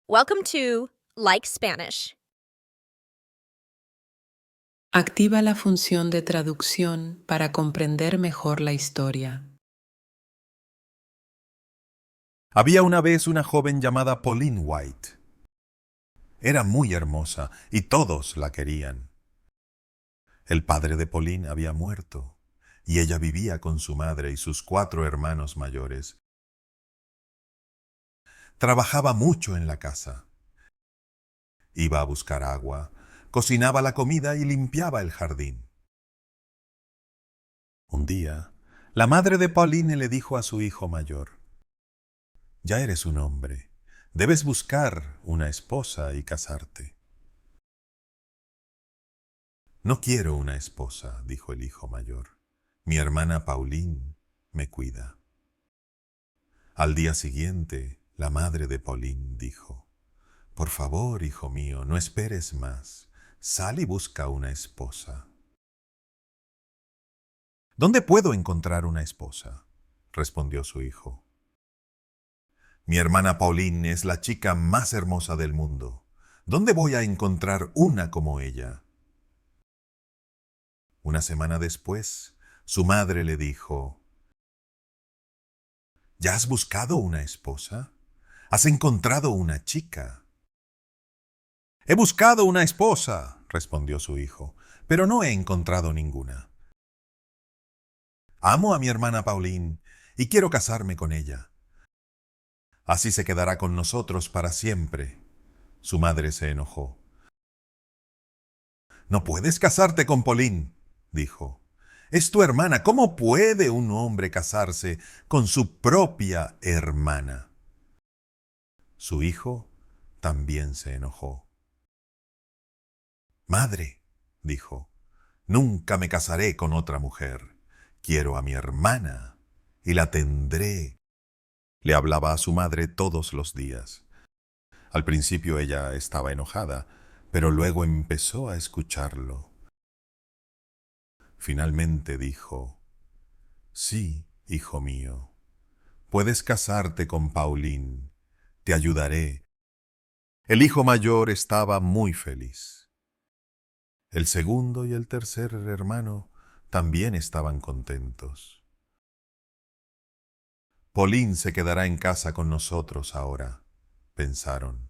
Welcome to Like Spanish. Activa la función de traducción para comprender mejor la historia. Había una vez una joven llamada Pauline White. Era muy hermosa y todos la querían. El padre de Pauline había muerto y ella vivía con su madre y sus 4 hermanos mayores. Trabajaba mucho en la casa. Iba a buscar agua, cocinaba la comida y limpiaba el jardín. Un día, la madre de Pauline le dijo a su hijo mayor: «Ya eres un hombre, debes buscar una esposa y casarte». «No quiero una esposa», dijo el hijo mayor. «Mi hermana Pauline me cuida». Al día siguiente, la madre de Pauline dijo: «Por favor, hijo mío, no esperes más. Sal y busca una esposa». «¿Dónde puedo encontrar una esposa?», respondió su hijo. «Mi hermana Pauline es la chica más hermosa del mundo. ¿Dónde voy a encontrar una como ella?». Una semana después, su madre le dijo: «¿Ya has buscado una esposa? ¿Has encontrado una chica?». «He buscado una esposa», respondió su hijo, «pero no he encontrado ninguna. Amo a mi hermana Pauline y quiero casarme con ella. Así se quedará con nosotros para siempre». Su madre se enojó. «No puedes casarte con Pauline», dijo. «Es tu hermana. ¿Cómo puede un hombre casarse con su propia hermana?». Su hijo también se enojó. «Madre», dijo, «nunca me casaré con otra mujer. Quiero a mi hermana y la tendré». Le hablaba a su madre todos los días. Al principio ella estaba enojada, pero luego empezó a escucharlo. Finalmente dijo: «Sí, hijo mío, puedes casarte con Pauline. Te ayudaré». El hijo mayor estaba muy feliz. El segundo y el tercer hermano también estaban contentos. «Pauline se quedará en casa con nosotros ahora», pensaron.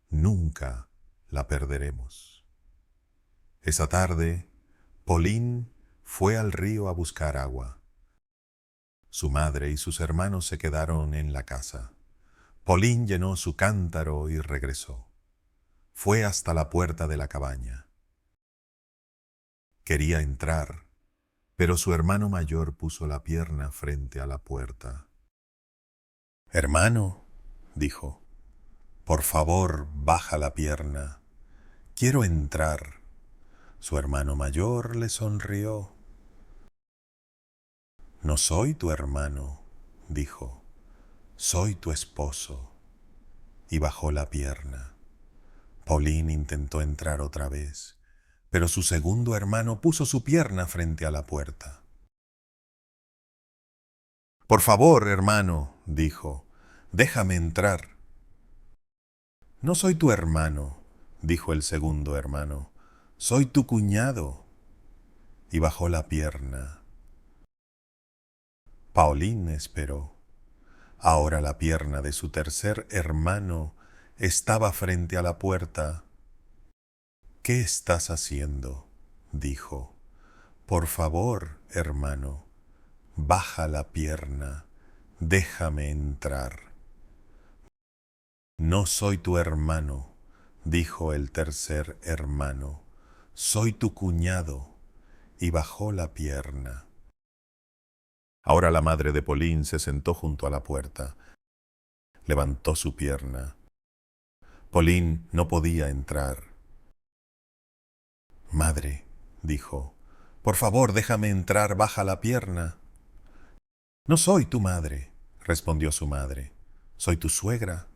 «Nunca la perderemos». Esa tarde, Pauline fue al río a buscar agua. Su madre y sus hermanos se quedaron en la casa. Pauline llenó su cántaro y regresó. Fue hasta la puerta de la cabaña. Quería entrar, pero su hermano mayor puso la pierna frente a la puerta. «Hermano», dijo, «por favor, baja la pierna. Quiero entrar». Su hermano mayor le sonrió. «No soy tu hermano», dijo, «soy tu esposo». Y bajó la pierna. Pauline intentó entrar otra vez, pero su segundo hermano puso su pierna frente a la puerta. «Por favor, hermano», dijo, «déjame entrar». «No soy tu hermano», dijo el segundo hermano, «soy tu cuñado». Y bajó la pierna. Pauline esperó. Ahora la pierna de su tercer hermano estaba frente a la puerta. «¿Qué estás haciendo?», dijo. «Por favor, hermano, baja la pierna, déjame entrar». «No soy tu hermano», dijo el tercer hermano, «soy tu cuñado». Y bajó la pierna. Ahora la madre de Pauline se sentó junto a la puerta. Levantó su pierna. Pauline no podía entrar. «Madre», dijo, «por favor, déjame entrar, baja la pierna». «No soy tu madre», respondió su madre, «soy tu suegra».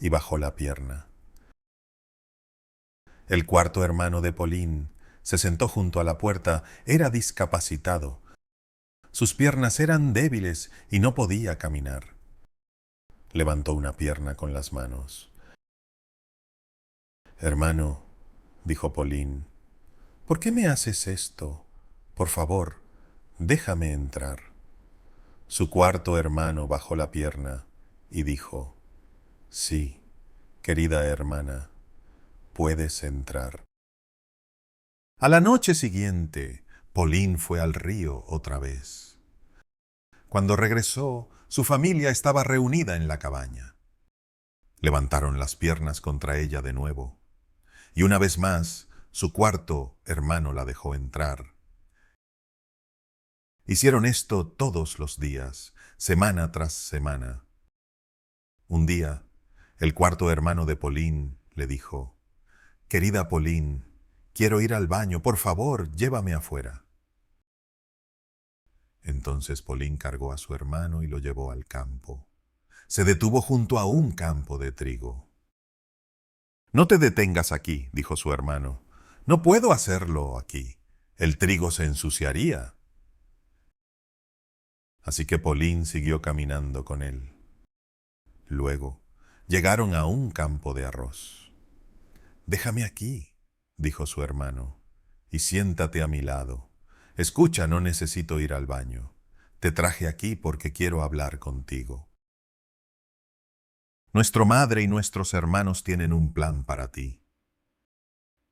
Y bajó la pierna. El cuarto hermano de Pauline se sentó junto a la puerta. Era discapacitado. Sus piernas eran débiles y no podía caminar. Levantó una pierna con las manos. Hermano, dijo Pauline, ¿por qué me haces esto? Por favor, déjame entrar. Su cuarto hermano bajó la pierna y dijo, sí, querida hermana, puedes entrar. A la noche siguiente, Pauline fue al río otra vez. Cuando regresó, su familia estaba reunida en la cabaña. Levantaron las piernas contra ella de nuevo, y una vez más, su cuarto hermano la dejó entrar. Hicieron esto todos los días, semana tras semana. Un día, el cuarto hermano de Pauline le dijo, «Querida Pauline, quiero ir al baño, por favor, llévame afuera». Entonces Pauline cargó a su hermano y lo llevó al campo. Se detuvo junto a un campo de trigo. «No te detengas aquí», dijo su hermano. «No puedo hacerlo aquí. El trigo se ensuciaría». Así que Pauline siguió caminando con él. Luego llegaron a un campo de arroz. «Déjame aquí», dijo su hermano, «y siéntate a mi lado. Escucha, no necesito ir al baño. Te traje aquí porque quiero hablar contigo. Nuestra madre y nuestros hermanos tienen un plan para ti.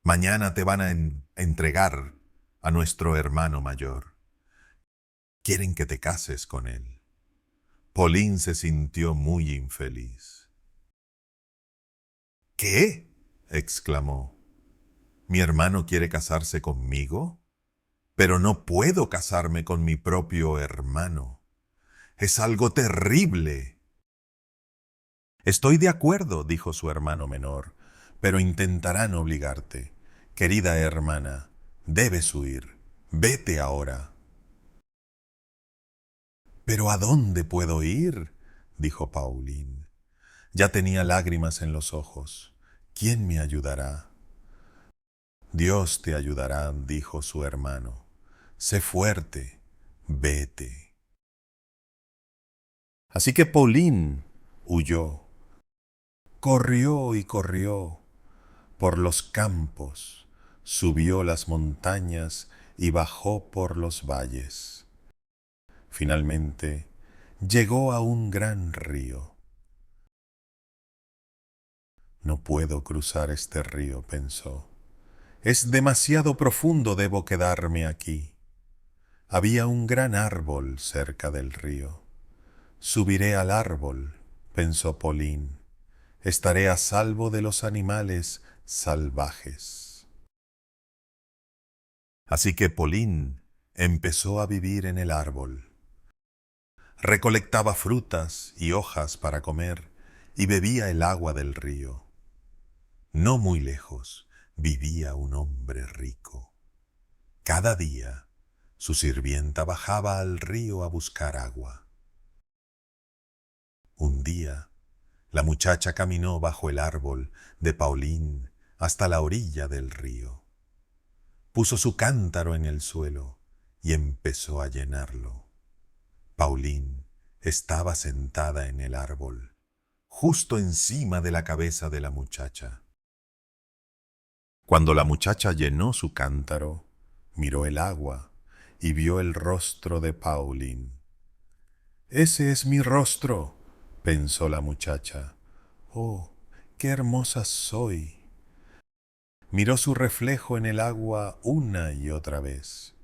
Mañana te van a entregar a nuestro hermano mayor. Quieren que te cases con él». Pauline se sintió muy infeliz. «¿Qué?», exclamó. «¿Mi hermano quiere casarse conmigo? Pero no puedo casarme con mi propio hermano. Es algo terrible». «Estoy de acuerdo», dijo su hermano menor, «pero intentarán obligarte. Querida hermana, debes huir. Vete ahora». «¿Pero a dónde puedo ir?», dijo Pauline. Ya tenía lágrimas en los ojos. «¿Quién me ayudará?». «Dios te ayudará», dijo su hermano. «Sé fuerte, vete». Así que Pauline huyó. Corrió y corrió por los campos, subió las montañas y bajó por los valles. Finalmente, llegó a un gran río. «No puedo cruzar este río», pensó. «Es demasiado profundo, debo quedarme aquí». Había un gran árbol cerca del río. «Subiré al árbol», pensó Pauline. «Estaré a salvo de los animales salvajes». Así que Pauline empezó a vivir en el árbol. Recolectaba frutas y hojas para comer y bebía el agua del río. No muy lejos vivía un hombre rico. Cada día su sirvienta bajaba al río a buscar agua. Un día, la muchacha caminó bajo el árbol de Pauline hasta la orilla del río. Puso su cántaro en el suelo y empezó a llenarlo. Pauline estaba sentada en el árbol, justo encima de la cabeza de la muchacha. Cuando la muchacha llenó su cántaro, miró el agua y vio el rostro de Pauline. «Ese es mi rostro», pensó la muchacha. «Oh, qué hermosa soy». Miró su reflejo en el agua una y otra vez.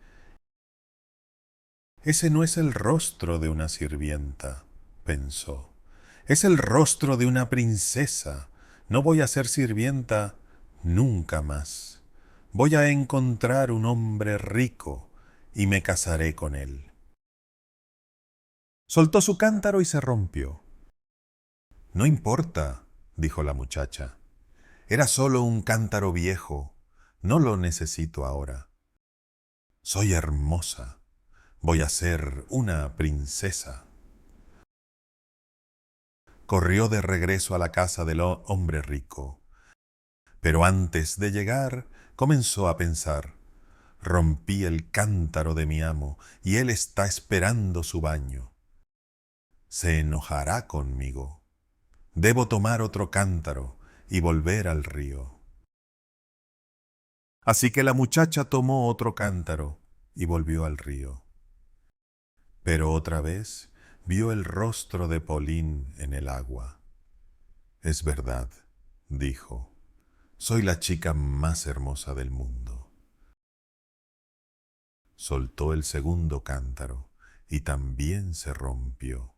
«Ese no es el rostro de una sirvienta», pensó. «Es el rostro de una princesa. No voy a ser sirvienta nunca más. Voy a encontrar un hombre rico y me casaré con él». Soltó su cántaro y se rompió. «No importa», dijo la muchacha. «Era solo un cántaro viejo. No lo necesito ahora. Soy hermosa. Voy a ser una princesa». Corrió de regreso a la casa del hombre rico. Pero antes de llegar, comenzó a pensar: «Rompí el cántaro de mi amo y él está esperando su baño. Se enojará conmigo. Debo tomar otro cántaro y volver al río». Así que la muchacha tomó otro cántaro y volvió al río. Pero otra vez vio el rostro de Pauline en el agua. Es verdad, dijo, soy la chica más hermosa del mundo. Soltó el segundo cántaro y también se rompió.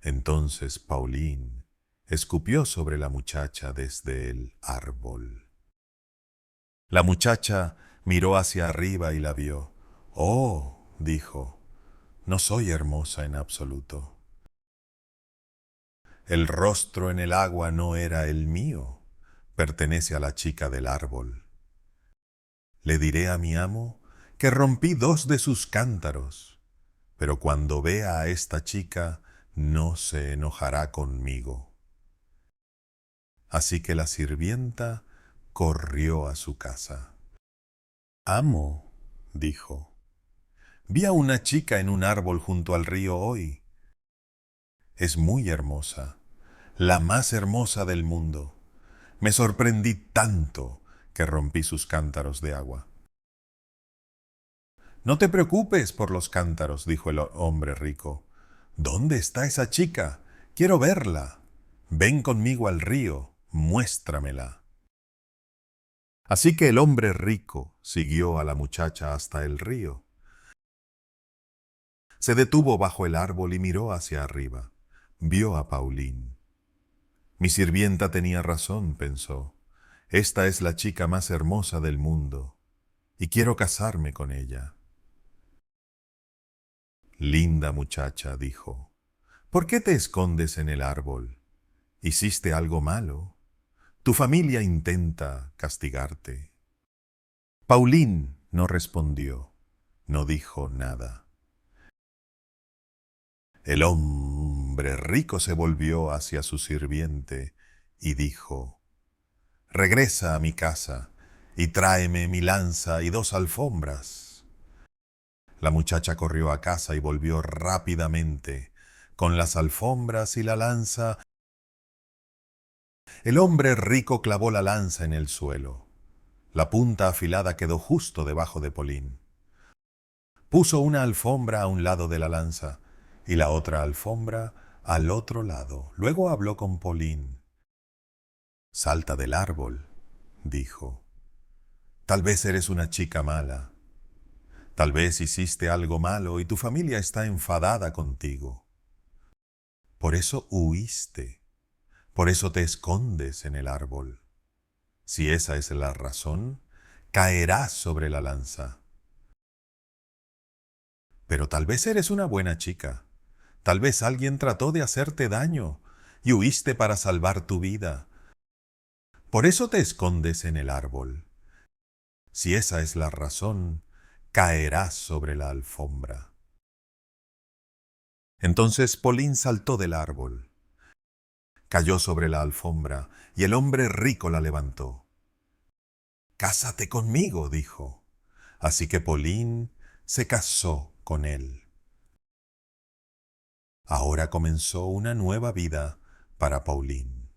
Entonces Pauline escupió sobre la muchacha desde el árbol. La muchacha miró hacia arriba y la vio. Oh, dijo, no soy hermosa en absoluto. El rostro en el agua no era el mío, pertenece a la chica del árbol. Le diré a mi amo que rompí 2 de sus cántaros, pero cuando vea a esta chica no se enojará conmigo. Así que la sirvienta corrió a su casa. Amo, dijo, vi a una chica en un árbol junto al río hoy. Es muy hermosa, la más hermosa del mundo. Me sorprendí tanto que rompí sus cántaros de agua. No te preocupes por los cántaros, dijo el hombre rico. ¿Dónde está esa chica? Quiero verla. Ven conmigo al río, muéstramela. Así que el hombre rico siguió a la muchacha hasta el río. Se detuvo bajo el árbol y miró hacia arriba. Vio a Pauline. Mi sirvienta tenía razón, pensó. Esta es la chica más hermosa del mundo, y quiero casarme con ella. Linda muchacha, dijo, ¿por qué te escondes en el árbol? ¿Hiciste algo malo? Tu familia intenta castigarte. Pauline no respondió, no dijo nada. El hombre rico se volvió hacia su sirviente y dijo, regresa a mi casa y tráeme mi lanza y 2 alfombras. La muchacha corrió a casa y volvió rápidamente, con las alfombras y la lanza. El hombre rico clavó la lanza en el suelo. La punta afilada quedó justo debajo de Pauline. Puso una alfombra a un lado de la lanza y la otra alfombra al otro lado. Luego habló con Pauline. Salta del árbol, dijo. Tal vez eres una chica mala. Tal vez hiciste algo malo y tu familia está enfadada contigo. Por eso huiste. Por eso te escondes en el árbol. Si esa es la razón, caerás sobre la lanza. Pero tal vez eres una buena chica. Tal vez alguien trató de hacerte daño y huiste para salvar tu vida. Por eso te escondes en el árbol. Si esa es la razón, caerás sobre la alfombra. Entonces Pauline saltó del árbol. Cayó sobre la alfombra y el hombre rico la levantó. «Cásate conmigo», dijo. Así que Pauline se casó con él. Ahora comenzó una nueva vida para Pauline.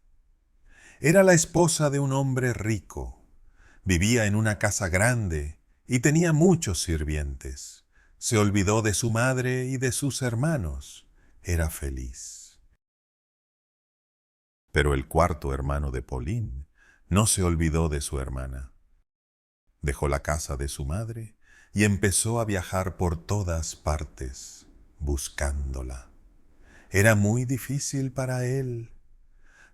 Era la esposa de un hombre rico. Vivía en una casa grande y tenía muchos sirvientes. Se olvidó de su madre y de sus hermanos. Era feliz. Pero el cuarto hermano de Pauline no se olvidó de su hermana. Dejó la casa de su madre y empezó a viajar por todas partes, buscándola. Era muy difícil para él.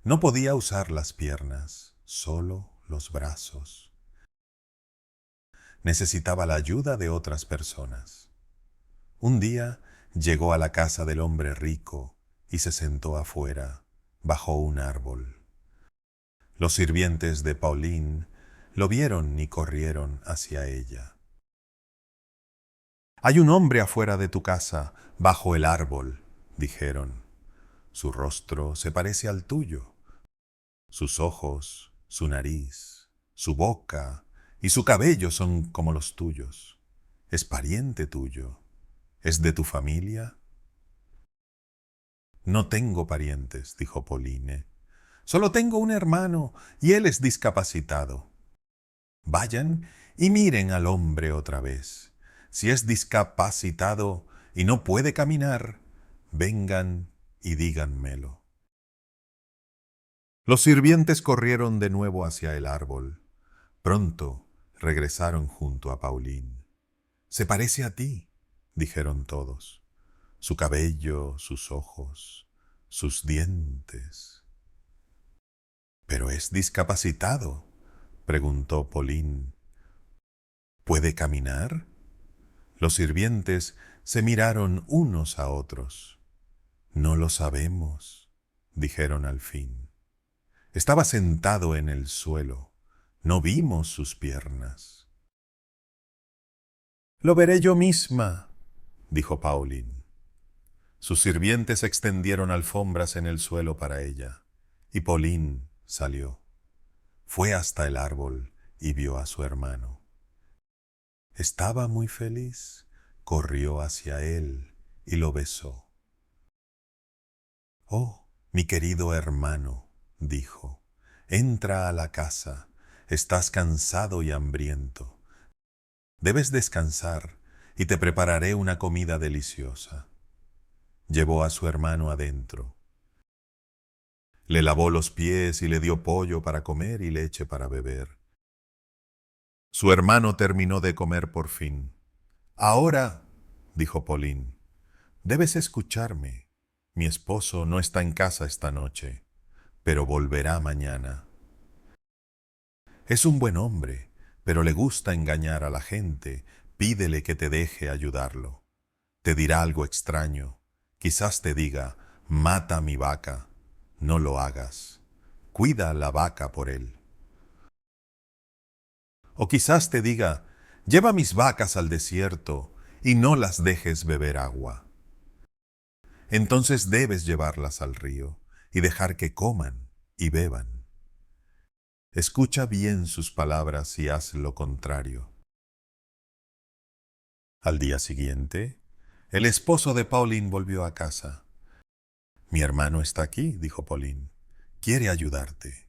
No podía usar las piernas, solo los brazos. Necesitaba la ayuda de otras personas. Un día llegó a la casa del hombre rico y se sentó afuera, bajo un árbol. Los sirvientes de Pauline lo vieron y corrieron hacia ella. «Hay un hombre afuera de tu casa, bajo el árbol», dijeron. «Su rostro se parece al tuyo. Sus ojos, su nariz, su boca y su cabello son como los tuyos. Es pariente tuyo. ¿Es de tu familia?» «No tengo parientes», dijo Pauline. «Solo tengo un hermano y él es discapacitado». Vayan y miren al hombre otra vez. Si es discapacitado y no puede caminar, vengan y díganmelo. Los sirvientes corrieron de nuevo hacia el árbol. Pronto regresaron junto a Pauline. «Se parece a ti», dijeron todos. Su cabello, sus ojos, sus dientes. «¿Pero es discapacitado?», preguntó Pauline. «¿Puede caminar?». Los sirvientes se miraron unos a otros. «No lo sabemos», dijeron al fin. Estaba sentado en el suelo. No vimos sus piernas. «Lo veré yo misma», dijo Pauline. Sus sirvientes extendieron alfombras en el suelo para ella, y Pauline salió. Fue hasta el árbol y vio a su hermano. Estaba muy feliz. Corrió hacia él y lo besó. «Oh, mi querido hermano», dijo, «entra a la casa. Estás cansado y hambriento. Debes descansar y te prepararé una comida deliciosa». Llevó a su hermano adentro. Le lavó los pies y le dio pollo para comer y leche para beber. Su hermano terminó de comer por fin. «Ahora», dijo Pauline, «debes escucharme. Mi esposo no está en casa esta noche, pero volverá mañana. Es un buen hombre, pero le gusta engañar a la gente. Pídele que te deje ayudarlo. Te dirá algo extraño. Quizás te diga, mata a mi vaca. No lo hagas. Cuida la vaca por él. O quizás te diga, lleva mis vacas al desierto y no las dejes beber agua. Entonces debes llevarlas al río y dejar que coman y beban. Escucha bien sus palabras y haz lo contrario». Al día siguiente, el esposo de Pauline volvió a casa. «Mi hermano está aquí», dijo Pauline. «Quiere ayudarte».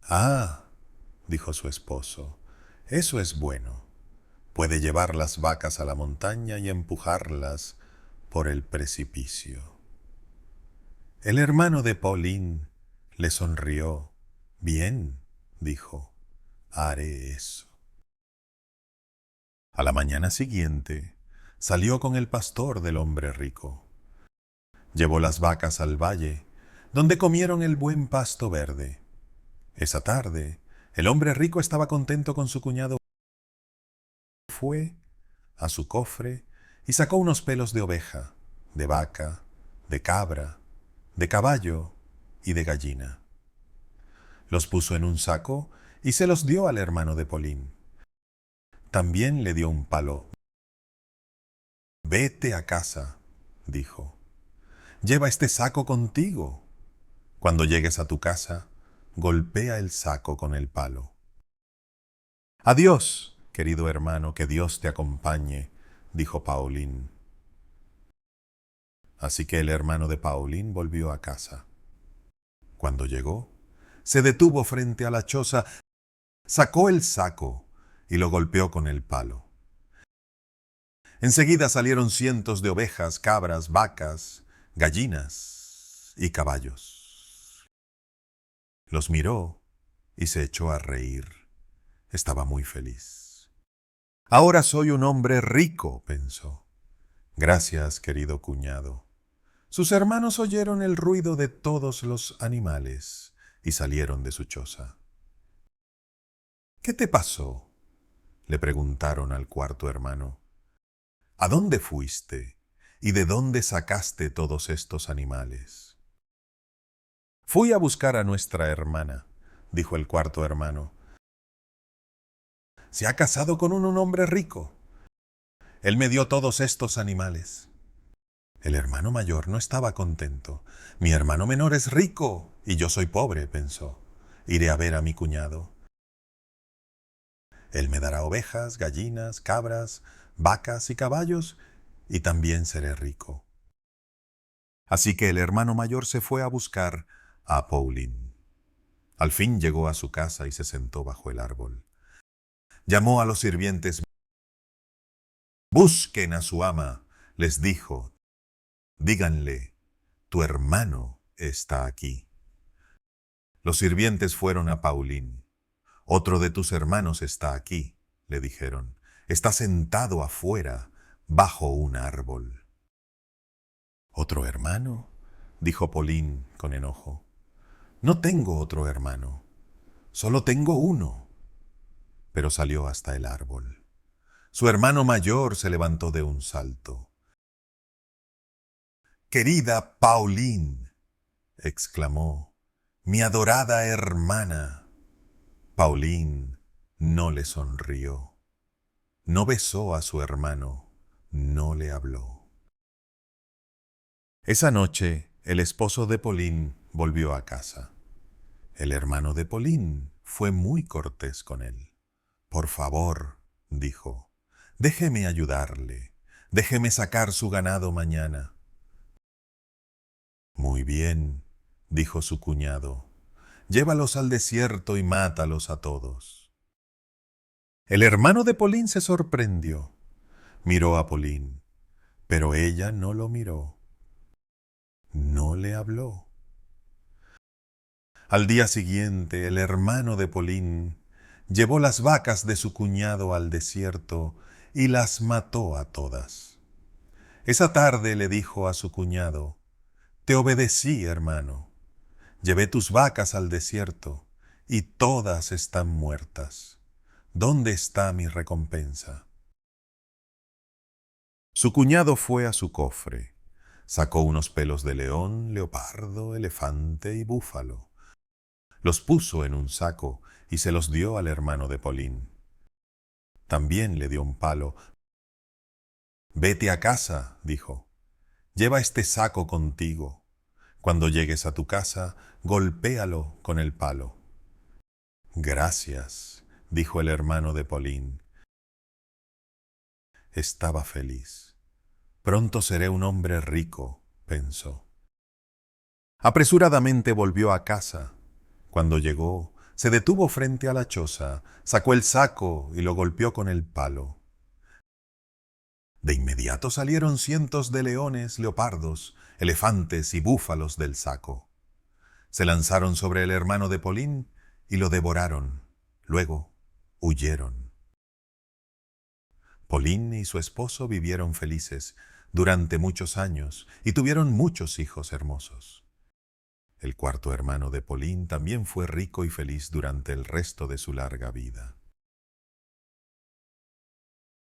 «Ah», dijo su esposo, «eso es bueno. Puede llevar las vacas a la montaña y empujarlas por el precipicio». El hermano de Pauline le sonrió. «Bien», dijo, «haré eso». A la mañana siguiente, salió con el pastor del hombre rico. Llevó las vacas al valle, donde comieron el buen pasto verde. Esa tarde, el hombre rico estaba contento con su cuñado. Fue a su cofre y sacó unos pelos de oveja, de vaca, de cabra, de caballo y de gallina. Los puso en un saco y se los dio al hermano de Pauline. También le dio un palo. «Vete a casa», dijo. «Lleva este saco contigo. Cuando llegues a tu casa, golpea el saco con el palo». «Adiós, querido hermano, que Dios te acompañe», dijo Pauline. Así que el hermano de Pauline volvió a casa. Cuando llegó, se detuvo frente a la choza, sacó el saco y lo golpeó con el palo. Enseguida salieron cientos de ovejas, cabras, vacas, gallinas y caballos. Los miró y se echó a reír. Estaba muy feliz. «Ahora soy un hombre rico», pensó. «Gracias, querido cuñado». Sus hermanos oyeron el ruido de todos los animales y salieron de su choza. «¿Qué te pasó?», le preguntaron al cuarto hermano. «¿A dónde fuiste? ¿Y de dónde sacaste todos estos animales?». «Fui a buscar a nuestra hermana», dijo el cuarto hermano. «Se ha casado con un hombre rico. Él me dio todos estos animales». El hermano mayor no estaba contento. «Mi hermano menor es rico y yo soy pobre», pensó. «Iré a ver a mi cuñado. Él me dará ovejas, gallinas, cabras, vacas y caballos, y también seré rico». Así que el hermano mayor se fue a buscar a Pauline. Al fin llegó a su casa y se sentó bajo el árbol. Llamó a los sirvientes. Busquen a su ama, les dijo. Díganle, tu hermano está aquí. Los sirvientes fueron a Paulín. Otro de tus hermanos está aquí, le dijeron. Está sentado afuera, bajo un árbol. ¿Otro hermano? Dijo Paulín con enojo. No tengo otro hermano, solo tengo uno. Pero salió hasta el árbol. Su hermano mayor se levantó de un salto. Querida Paulín, exclamó, mi adorada hermana. Paulín no le sonrió, no besó a su hermano, no le habló. Esa noche, el esposo de Paulín volvió a casa. El hermano de Paulín fue muy cortés con él. Por favor, dijo, déjeme ayudarle, déjeme sacar su ganado mañana. Muy bien, dijo su cuñado, llévalos al desierto y mátalos a todos. El hermano de Paulín se sorprendió. Miró a Paulín, pero ella no lo miró. No le habló. Al día siguiente, el hermano de Paulín llevó las vacas de su cuñado al desierto y las mató a todas. Esa tarde le dijo a su cuñado, te obedecí, hermano. Llevé tus vacas al desierto y todas están muertas. ¿Dónde está mi recompensa? Su cuñado fue a su cofre, sacó unos pelos de león, leopardo, elefante y búfalo. Los puso en un saco y se los dio al hermano de Paulín. También le dio un palo. Vete a casa, dijo. Lleva este saco contigo. Cuando llegues a tu casa, golpéalo con el palo. Gracias, dijo el hermano de Paulín. Estaba feliz. Pronto seré un hombre rico, pensó. Apresuradamente volvió a casa. Cuando llegó, se detuvo frente a la choza, sacó el saco y lo golpeó con el palo. De inmediato salieron cientos de leones, leopardos, elefantes y búfalos del saco. Se lanzaron sobre el hermano de Paulín y lo devoraron. Luego huyeron. Paulín y su esposo vivieron felices durante muchos años y tuvieron muchos hijos hermosos. El cuarto hermano de Paulín también fue rico y feliz durante el resto de su larga vida.